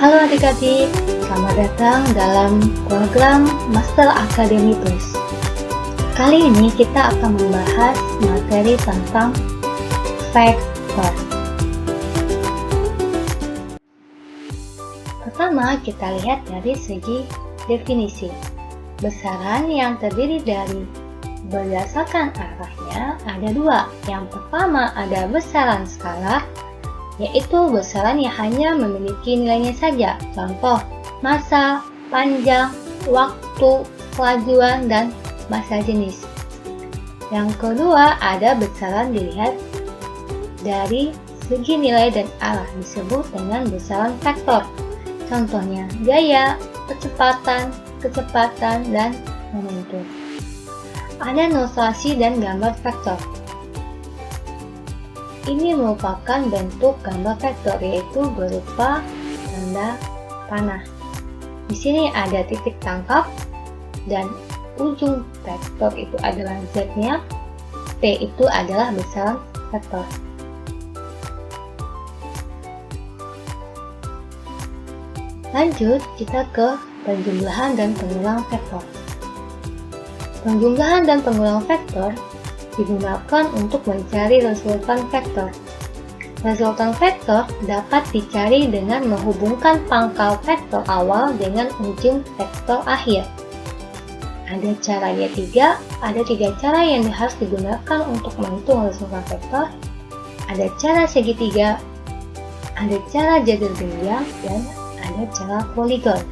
Halo adik-adik, selamat datang dalam program Master Academy Plus. Kali ini kita akan membahas materi tentang vektor. Pertama, kita lihat dari segi definisi. Besaran yang terdiri dari berdasarkan arahnya ada dua. Yang pertama ada besaran skalar, yaitu besaran yang hanya memiliki nilainya saja. Contoh, massa, panjang, waktu, kelajuan, dan massa jenis. Yang kedua ada besaran dilihat dari segi nilai dan arah, disebut dengan besaran vektor. Contohnya gaya, kecepatan, dan momentum. Ada notation dan gambar vektor. Ini merupakan bentuk gambar vektor, yaitu berupa tanda panah. Di sini ada titik tangkap dan ujung vektor itu adalah Z-nya. P itu adalah besaran vektor. Lanjut, kita ke penjumlahan dan pengulang vektor. Penjumlahan dan pengulang vektor digunakan untuk mencari resultan vektor. Resultan vektor dapat dicari dengan menghubungkan pangkal vektor awal dengan ujung vektor akhir. Ada caranya ada tiga cara yang harus digunakan untuk menghitung resultan vektor. Ada cara segitiga, ada cara jadul genjang, dan ada cara poligon.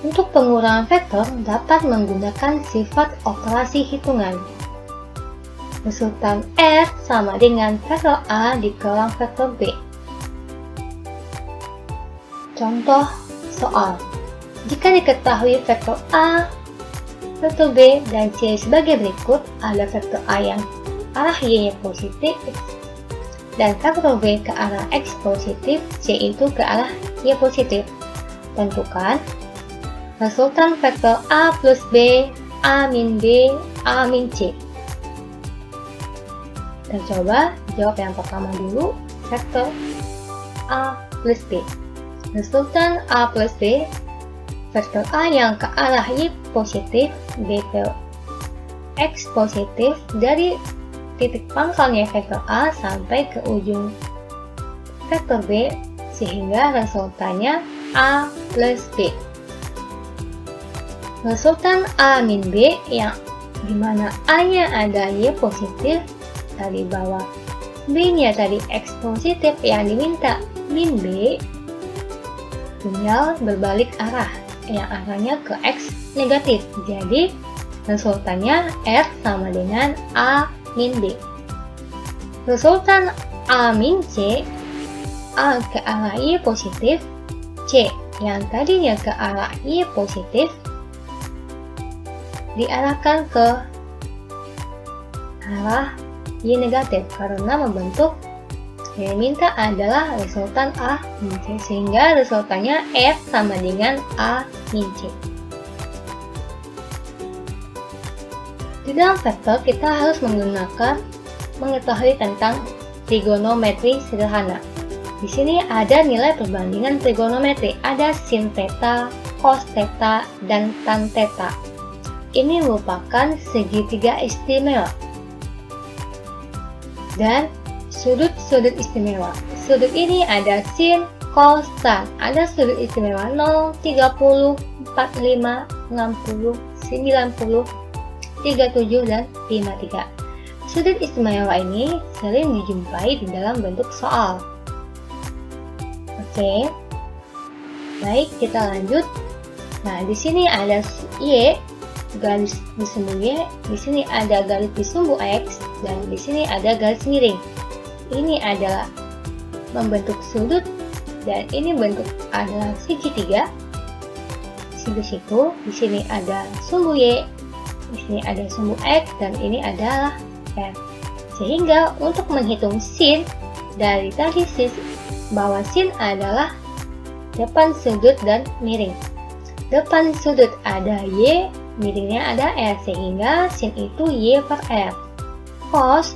Untuk pengurangan vektor dapat menggunakan sifat operasi hitungan. Resultan R sama dengan vektor A dikurangi vektor B. Contoh soal. Jika diketahui vektor A, vektor B, dan C sebagai berikut, ada vektor A yang arah Y-nya positif, dan vektor B ke arah X positif, C itu ke arah Y positif. Tentukan resultan vektor A plus B, A min B, A min C. Kita coba jawab yang pertama dulu, vektor A plus B. Resultan A plus B, vektor A yang ke arah Y positif, B ke X positif, dari titik pangkalnya vektor A sampai ke ujung vektor B, sehingga resultannya A plus B. Resultan A min B, yang dimana A-nya ada Y positif, tadi bawah B-nya tadi X positif, yang diminta min B, tinggal berbalik arah, yang arahnya ke X negatif. Jadi resultannya R sama dengan A min B. Resultan A min C, A ke arah Y positif, C yang tadinya ke arah Y positif diarahkan ke arah Y negatif karena membentuk yang diminta adalah resultan A min C, sehingga resultannya R sama dengan A min C. Di dalam vektor kita harus mengetahui tentang trigonometri sederhana. Di sini ada nilai perbandingan trigonometri, ada sin theta, cos theta, dan tan theta. Ini merupakan segitiga istimewa dan sudut-sudut istimewa. Sudut ini ada sin, cos, tan. Ada sudut istimewa 0, 30, 45, 60, 90, 37, dan 53. Sudut istimewa ini sering dijumpai di dalam bentuk soal. Oke. Baik, kita lanjut. Nah, di sini ada Y, garis disumbu Y, di sini ada garis disumbu X, dan di sini ada garis miring. Ini adalah membentuk sudut, dan ini bentuk adalah segitiga. Siku-siku. Di sini ada sumbu Y, di sini ada sumbu X, dan ini adalah R. Sehingga untuk menghitung sin, dari tadi bawah sin adalah depan sudut dan miring. Depan sudut ada Y, miringnya ada R, sehingga sin itu Y per R. Cos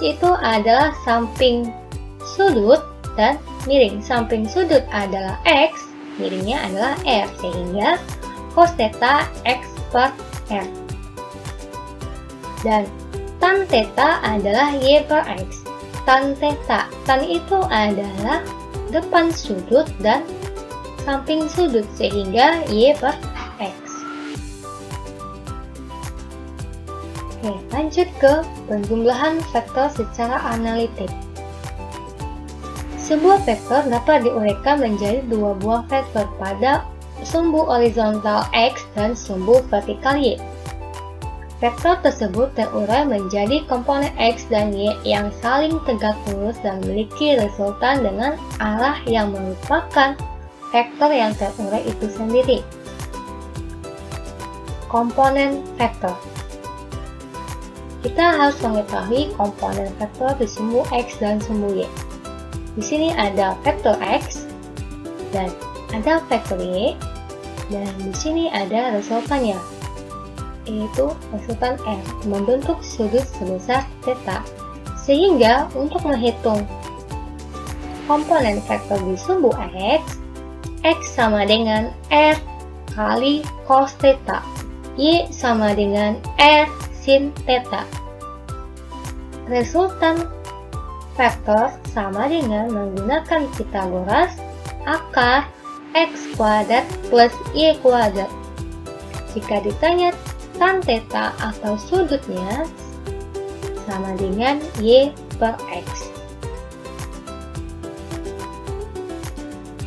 itu adalah samping sudut dan miring. Samping sudut adalah X, miringnya adalah R, sehingga cos theta X per R. Dan tan theta adalah Y per X. Tan theta, tan itu adalah depan sudut dan samping sudut, sehingga Y per X. Oke, lanjut ke penjumlahan vektor secara analitik. Sebuah vektor dapat diuraikan menjadi dua buah vektor pada sumbu horizontal X dan sumbu vertikal Y. Vektor tersebut terurai menjadi komponen X dan Y yang saling tegak lurus dan memiliki resultan dengan arah yang merupakan vektor yang terurai itu sendiri. Komponen vektor. Kita harus mengetahui komponen vektor di sumbu X dan sumbu Y. Di sini ada vektor X dan ada vektor Y, dan di sini ada resultannya, yaitu resultan R membentuk sudut sebesar theta. Sehingga untuk menghitung komponen vektor di sumbu X, X sama dengan R kali cos theta, Y sama dengan R sin theta. Resultan vektor sama dengan menggunakan Pythagoras akar X kuadrat plus Y kuadrat. Jika ditanya tan theta atau sudutnya, sama dengan Y per X.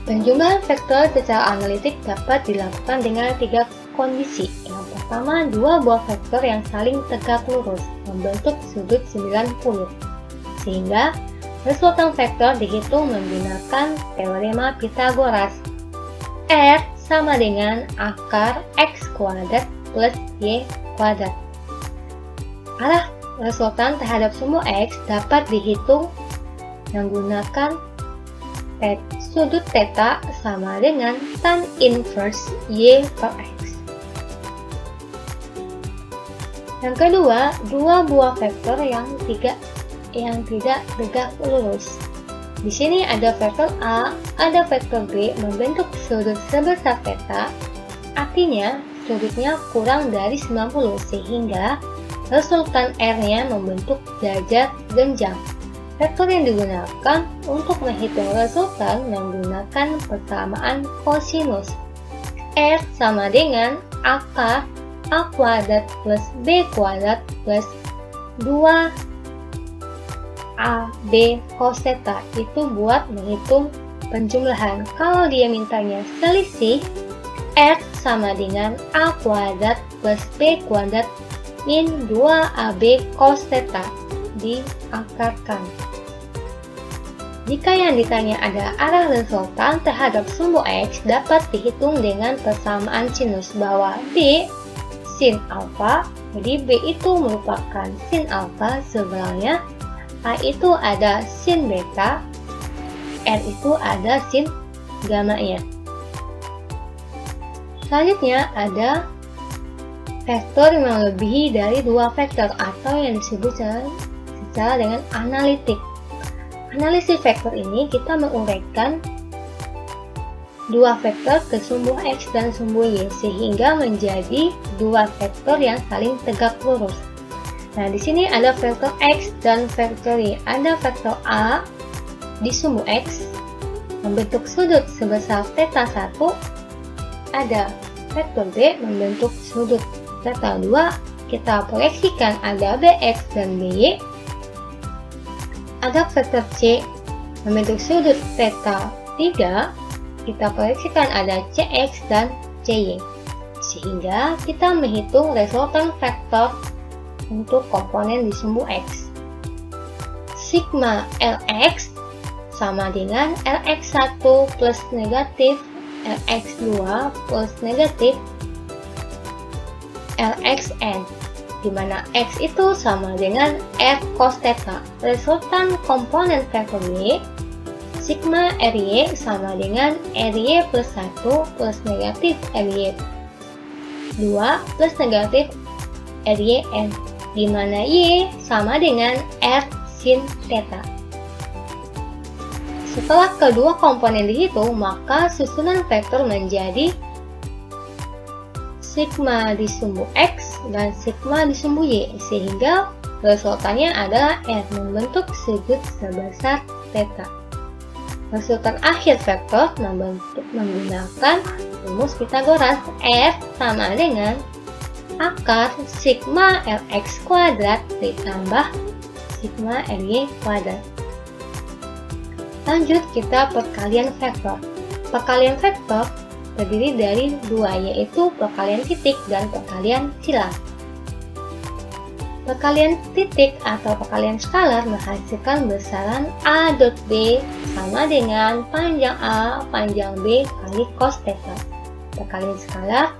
Penjumlahan vektor secara analitik dapat dilakukan dengan tiga kondisi. Yang pertama, dua buah vektor yang saling tegak lurus membentuk sudut 90, sehingga resultan vektor dihitung menggunakan teorema Pythagoras. R sama dengan akar X kuadrat plus Y kuadrat. Arah resultan terhadap sumbu X dapat dihitung menggunakan sudut theta sama dengan tan inverse Y per X. Yang kedua, dua buah vektor yang tidak tegak lurus. Di sini ada vektor A, ada vektor B membentuk sudut sebesar theta, artinya sudutnya kurang dari 90, sehingga resultan R-nya membentuk derajat genjang. Vektor yang digunakan untuk menghitung resultan menggunakan persamaan kosinus. R sama dengan akar A kuadrat plus B kuadrat plus 2AB cos theta. Itu buat menghitung penjumlahan. Kalau dia mintanya selisih, R sama dengan A kuadrat plus B kuadrat min 2AB cos theta diakarkan. Jika yang ditanya ada arah resultan terhadap sumbu X, dapat dihitung dengan persamaan sinus bahwa B sin alfa, jadi B itu merupakan sin alfa, sebenarnya A itu ada sin beta, R itu ada sin gamma-nya. Selanjutnya ada vektor yang melebihi dari dua vektor atau yang disebut secara dengan analitik. Analisis vektor ini kita menguraikan dua vektor ke sumbu X dan sumbu Y sehingga menjadi dua vektor yang saling tegak lurus. Nah, di sini ada vektor X dan vektor Y. Ada vektor A di sumbu X membentuk sudut sebesar theta 1. Ada vektor B membentuk sudut theta 2. Kita proyeksikan ada BX dan BY. Ada vektor C membentuk sudut theta 3. Kita proyeksikan ada CX dan CY. Sehingga kita menghitung resultan vektor untuk komponen di sumbu X. Sigma Lx sama dengan Lx1 plus negatif Lx2 plus negatif Lxn, di mana X itu sama dengan R cos theta. Resultan komponen vektor Y, sigma Ry sama dengan Ry plus 1 plus negatif Ry 2 plus negatif Ryn, di mana Y sama dengan R sin theta. Setelah kedua komponen dihitung, maka susunan vektor menjadi sigma disumbu X dan sigma disumbu Y, sehingga resultannya adalah R membentuk sudut sebesar theta. Resultan akhir vektor menggunakan rumus Pitagoras. R sama dengan akar sigma Lx kuadrat ditambah sigma Ly kuadrat. Lanjut, kita perkalian vektor. Perkalian vektor terdiri dari dua, yaitu perkalian titik dan perkalian silang. Perkalian titik atau perkalian skalar menghasilkan besaran A dot B sama dengan panjang A panjang B kali cos theta. Perkalian skalar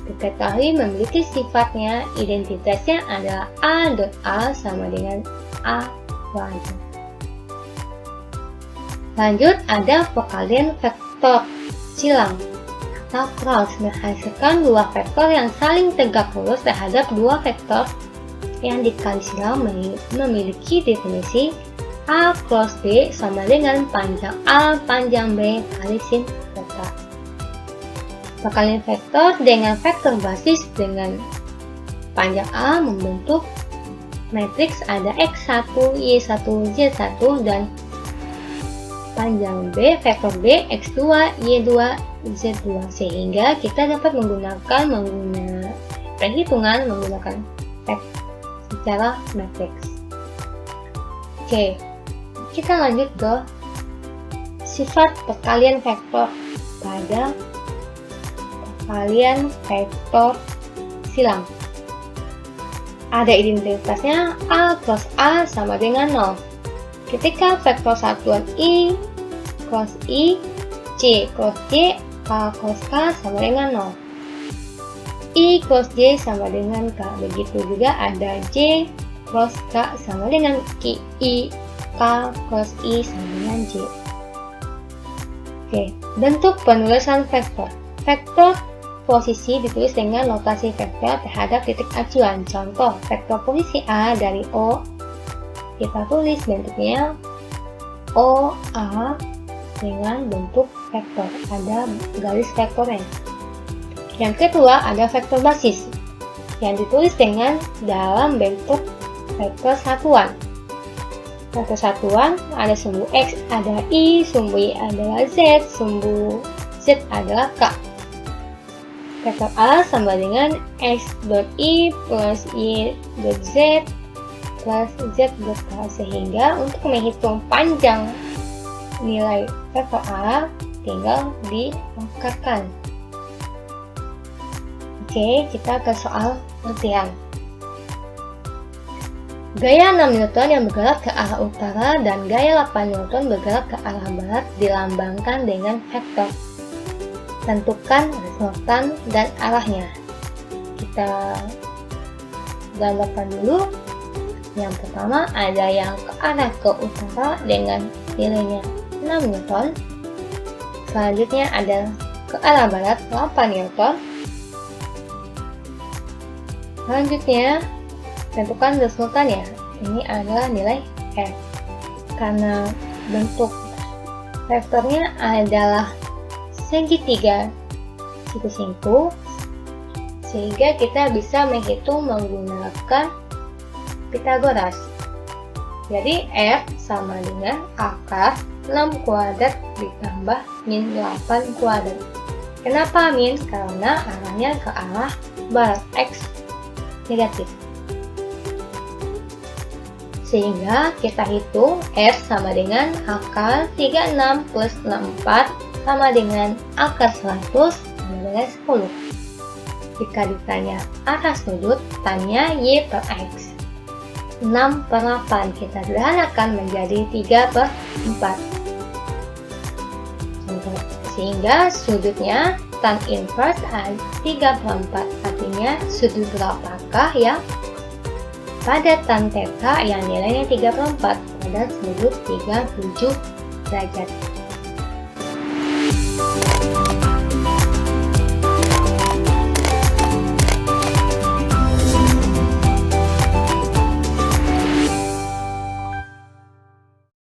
diketahui memiliki sifatnya, identitasnya adalah A dot A sama dengan A kuadrat. Lanjut, ada perkalian vektor silang atau cross menghasilkan dua vektor yang saling tegak lurus terhadap dua vektor yang dikali silang memiliki definisi A cross B sama dengan panjang A panjang B kali sin theta. Perkalian vektor dengan vektor basis dengan panjang A membentuk matriks ada X1, Y1, Z1 dan panjang B vektor B X2, Y2, Z2, sehingga kita dapat menggunakan perhitungan menggunakan secara matriks. Oke, kita lanjut ke sifat perkalian vektor pada perkalian vektor silang. Ada identitasnya A cross A sama dengan 0. Ketika vektor satuan I cross I, C cross C, K cross K sama dengan 0. I cross J sama dengan K. Begitu juga ada J cross K sama dengan I, K cross I sama dengan J. Oke, bentuk penulisan vektor. Vektor posisi ditulis dengan notasi vektor terhadap titik acuan. Contoh, vektor posisi A dari O, kita tulis bentuknya OA dengan bentuk vektor. Ada garis vektornya. Yang kedua, ada vektor basis yang ditulis dengan dalam bentuk vektor satuan. Vektor satuan ada sumbu X, ada I, sumbu Y adalah Z, sumbu Z adalah K. Vektor A sama dengan X dot I plus Y dot Z plus Z dot K, sehingga untuk menghitung panjang nilai vektor A tinggal diangkatkan. Oke, kita ke soal latihan. Gaya 6 Newton yang bergerak ke arah utara dan gaya 8 Newton bergerak ke arah barat dilambangkan dengan vektor. Tentukan resultan dan arahnya. Kita gambarkan dulu. Yang pertama ada yang ke arah ke utara dengan nilainya 6 Newton. Selanjutnya ada ke arah barat 8 Newton. Selanjutnya tentukan resultannya. Ini adalah nilai F. Karena bentuk vektornya adalah segitiga siku-siku, sehingga kita bisa menghitung menggunakan Pitagoras. Jadi F sama dengan akar 6 kuadrat ditambah min 8 kuadrat. Kenapa min? Karena arahnya ke arah barat, X negatif. Sehingga kita hitung R sama dengan akar 36 plus 64 sama dengan akar 100 sama dengan 10. Jika ditanya arah sudut, tanya Y per X. 6 per 8 kita sederhanakan menjadi 3 per 4. Sehingga sudutnya tan inverse 3 per 4. Artinya sudut berapakah yang pada tan theta yang nilainya 3 per 4 pada sudut 37 derajat.